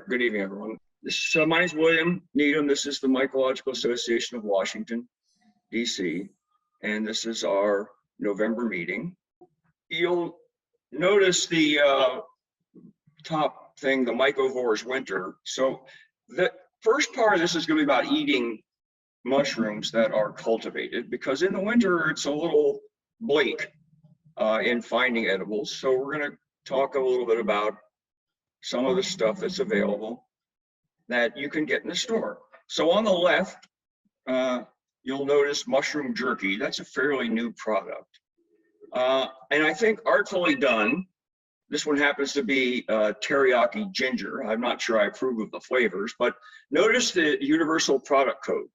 good evening, everyone. My name is William Needham. This is the Mycological Association of Washington, D.C., and this is our November meeting. You'll notice the top thing, the Mycovore's winter. So the first part of this is going to be about eating mushrooms that are cultivated, because in the winter it's a little bleak in finding edibles. So we're going to talk a little bit about some of the stuff that's available that you can get in the store. So on the left, you'll notice mushroom jerky. That's a fairly new product. And I think artfully done. This one happens to be teriyaki ginger. I'm not sure I approve of the flavors, but notice the universal product code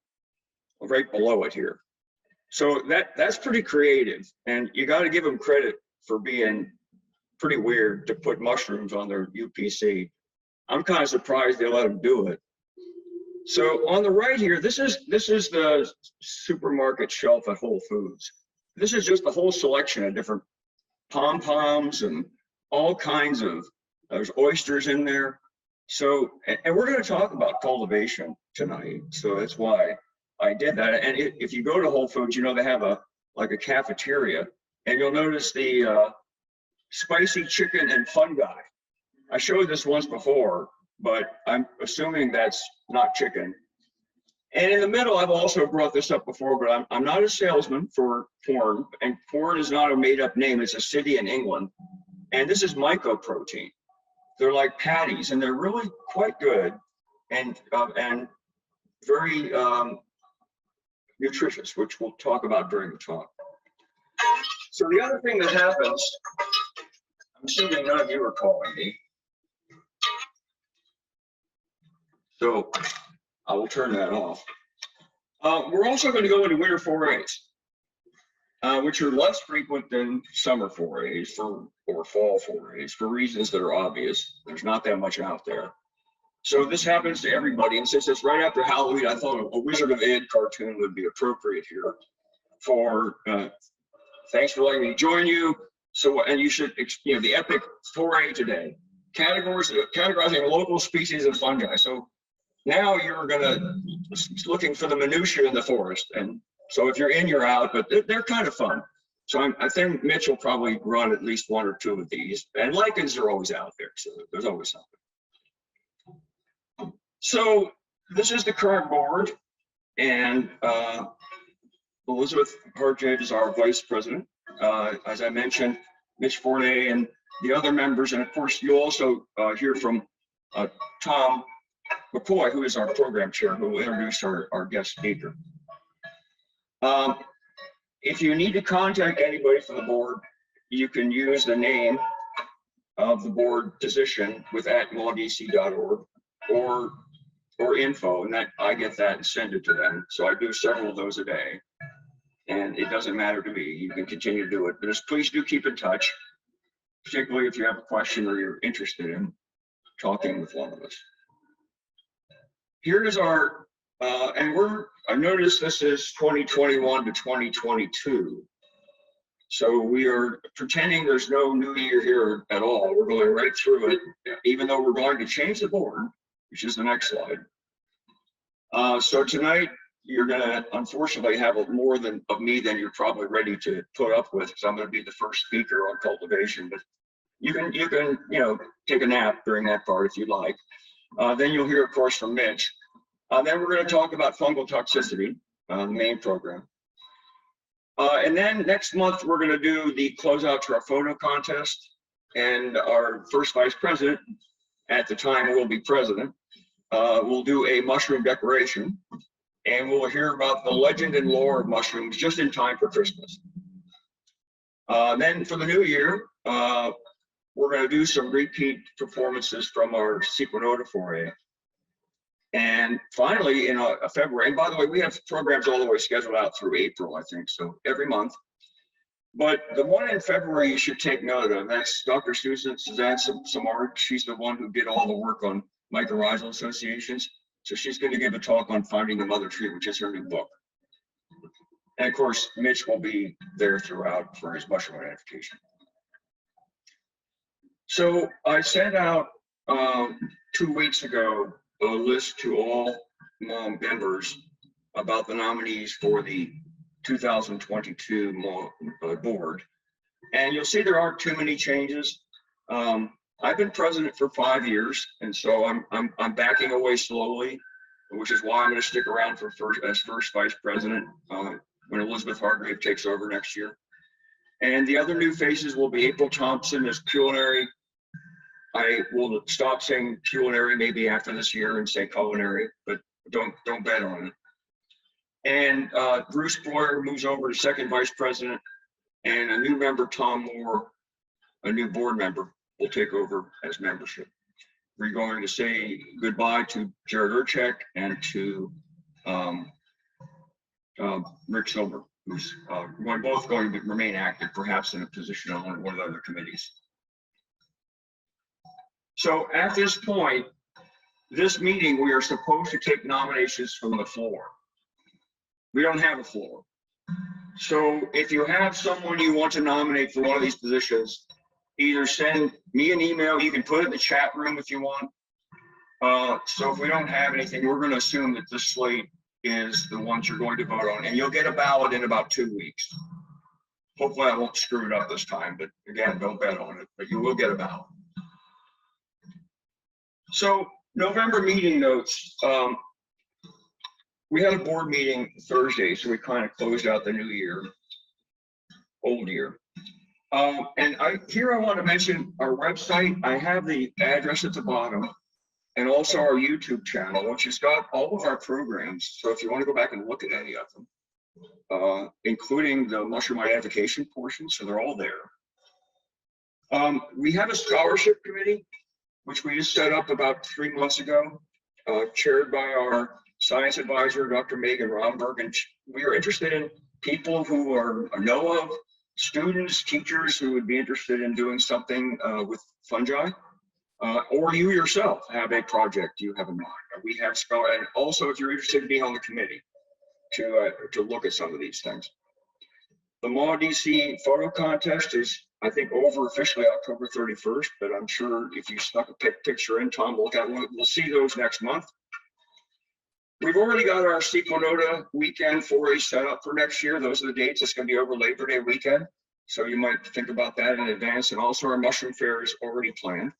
right below it here. So that's pretty creative, and you got to give them credit for being pretty weird to put mushrooms on their UPC. I'm kind of surprised they let them do it. So on the right here, this is the supermarket shelf at Whole Foods. This is just a whole selection of different pom-poms and all kinds of, there's oysters in there. So, and we're going to talk about cultivation tonight. So that's why I did that. And if you go to Whole Foods, you know, they have like a cafeteria, and you'll notice the spicy chicken and fungi. I showed this once before, but I'm assuming that's not chicken. And in the middle, I've also brought this up before, but I'm not a salesman for corn, and corn is not a made-up name. It's a city in England. And this is mycoprotein. They're like patties, and they're really quite good and very nutritious, which we'll talk about during the talk. So the other thing that happens, I'm assuming none of you are calling me, so I will turn that off. We're also going to go into winter forays, which are less frequent than summer forays or fall forays for reasons that are obvious. There's not that much out there. So this happens to everybody, and since it's right after Halloween, I thought a Wizard of Ed cartoon would be appropriate here for, thanks for letting me join you. So, and you should, you know, the epic foray today, categorizing local species of fungi. So now you're looking for the minutiae in the forest. And so if you're in, you're out, but they're kind of fun. So I think Mitch will probably run at least one or two of these, and lichens are always out there. So there's always something. So this is the current board, and Elizabeth Hartjade is our vice president. As I mentioned, Mitch Foray and the other members, and of course you'll also hear from Tom McCoy, who is our program chair, who will introduce our guest speaker. If you need to contact anybody from the board, you can use the name of the board position with @MAWDC.org or info, and that I get that and send it to them. So I do several of those a day, and it doesn't matter to me. You can continue to do it, but just please do keep in touch, particularly if you have a question or you're interested in talking with one of us. Here is our, I noticed this is 2021 to 2022. So we are pretending there's no new year here at all. We're going right through it, even though we're going to change the board, which is the next slide. So tonight, you're going to unfortunately have more of me than you're probably ready to put up with, because I'm going to be the first speaker on cultivation. But you can take a nap during that part if you'd like. Then you'll hear, of course, from Mitch. Then we're going to talk about fungal toxicity, the main program. And then next month, we're going to do the closeout to our photo contest. And our first vice president, at the time will be president, will do a mushroom decoration. And we'll hear about the legend and lore of mushrooms just in time for Christmas. Then for the new year, we're going to do some repeat performances from our Sequinota Foray. And finally, in February, and by the way, we have programs all the way scheduled out through April, I think, so every month. But the one in February you should take note of, that's Dr. Suzanne Samard. She's the one who did all the work on mycorrhizal associations. So she's going to give a talk on finding the mother tree, which is her new book. And of course, Mitch will be there throughout for his mushroom identification. So I sent out 2 weeks ago a list to all MAW members about the nominees for the 2022 MAW board. And you'll see there aren't too many changes. I've been president for 5 years, and so I'm backing away slowly, which is why I'm going to stick around for first vice president when Elizabeth Hargrave takes over next year. And the other new faces will be April Thompson as culinary. I will stop saying culinary maybe after this year and say culinary, but don't bet on it. And Bruce Boyer moves over to second vice president, and a new member, Tom Moore, a new board member, will take over as membership. We're going to say goodbye to Jared Urchek and to Rick Silver, who's both going to remain active, perhaps in a position on one of the other committees. So at this point, this meeting, we are supposed to take nominations from the floor. We don't have a floor. So if you have someone you want to nominate for one of these positions, either send me an email, you can put it in the chat room if you want. So if we don't have anything, we're going to assume that this slate is the ones you're going to vote on, and you'll get a ballot in about 2 weeks. Hopefully I won't screw it up this time, but again, don't bet on it, but you will get a ballot. So November meeting notes. We had a board meeting Thursday, so we kind of closed out the new year, old year. And here I want to mention our website. I have the address at the bottom, and also our YouTube channel, which has got all of our programs. So if you want to go back and look at any of them, including the mushroom identification portion, so they're all there. We have a scholarship committee, which we just set up about 3 months ago, chaired by our science advisor, Dr. Megan Romberg, and we are interested in people who know of students, teachers who would be interested in doing something with fungi, or you yourself have a project you have in mind. We have scholar, and also if you're interested in being on the committee to look at some of these things. The MAWDC photo contest is, I think, over officially October 31st, but I'm sure if you snuck a picture in, Tom will look at one. We'll see those next month. We've already got our Sequanota weekend Foray set up for next year. Those are the dates. It's going to be over Labor Day weekend, so you might think about that in advance. And also our mushroom fair is already planned.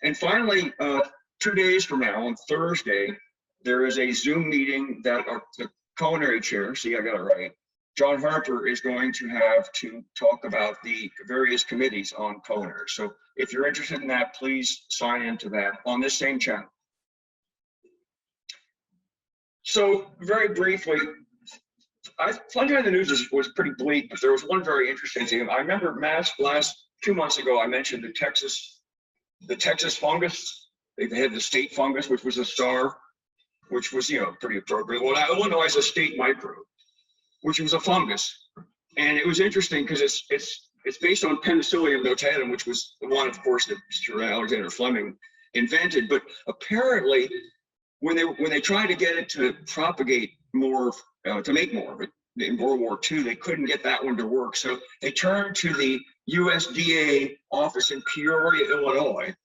And finally, 2 days from now, on Thursday, there is a Zoom meeting that the culinary chair, see, I got it right, John Harper is going to have to talk about the various committees on culinary. So if you're interested in that, please sign into that on this same channel. So very briefly, Fungi in the News was pretty bleak, but there was one very interesting thing. I remember last 2 months ago, I mentioned the Texas fungus. They had the state fungus, which was a star, which was, pretty appropriate. Well, Illinois is a state microbe, which was a fungus. And it was interesting because it's based on Penicillium notatum, which was the one, of course, that Sir Alexander Fleming invented. But apparently, when they tried to get it to propagate more, to make more of it in World War II, they couldn't get that one to work. So they turned to the USDA office in Peoria, Illinois,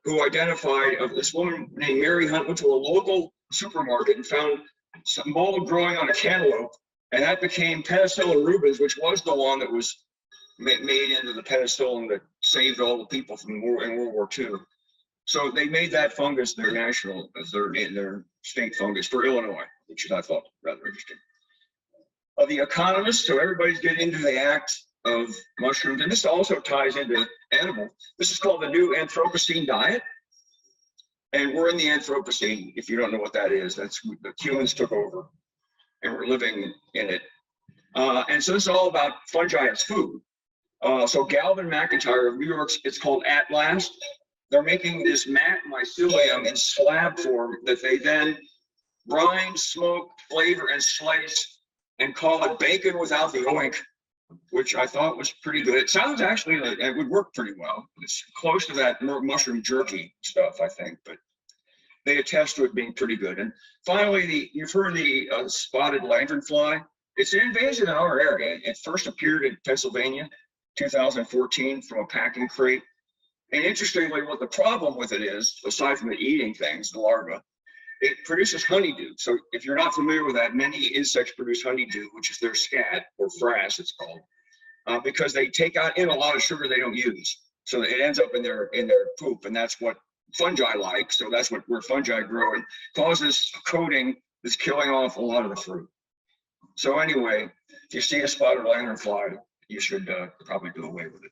who identified this woman named Mary Hunt, went to a local supermarket and found some mold growing on a cantaloupe, and that became Penicillin rubens, which was the one that was made into the penicillin that saved all the people from in World War II. So they made that fungus their national, their state fungus for Illinois, which I thought rather interesting. The Economist, so everybody's getting into the act of mushrooms, and this also ties into animal. This is called the new Anthropocene diet, and we're in the Anthropocene. If you don't know what that is, that's the humans took over, and we're living in it. And so this is all about fungi as food. So Galvin McIntyre of New York, it's called At Last. They're making this mat mycelium in slab form that they then brine, smoke, flavor, and slice, and call it bacon without the oink, which I thought was pretty good. It sounds actually like it would work pretty well. It's close to that mushroom jerky stuff, I think, but they attest to it being pretty good. And finally, you've heard the spotted lanternfly. It's an invasion in our area. It first appeared in Pennsylvania, 2014, from a packing crate. And interestingly, what the problem with it is, aside from it eating things, the larva, it produces honeydew. So if you're not familiar with that, many insects produce honeydew, which is their scat, or frass it's called, because they take in a lot of sugar they don't use. So it ends up in their poop, and that's what fungi like. So that's where fungi grow, and causes a coating that's killing off a lot of the fruit. So anyway, if you see a spotted lanternfly, you should probably do away with it.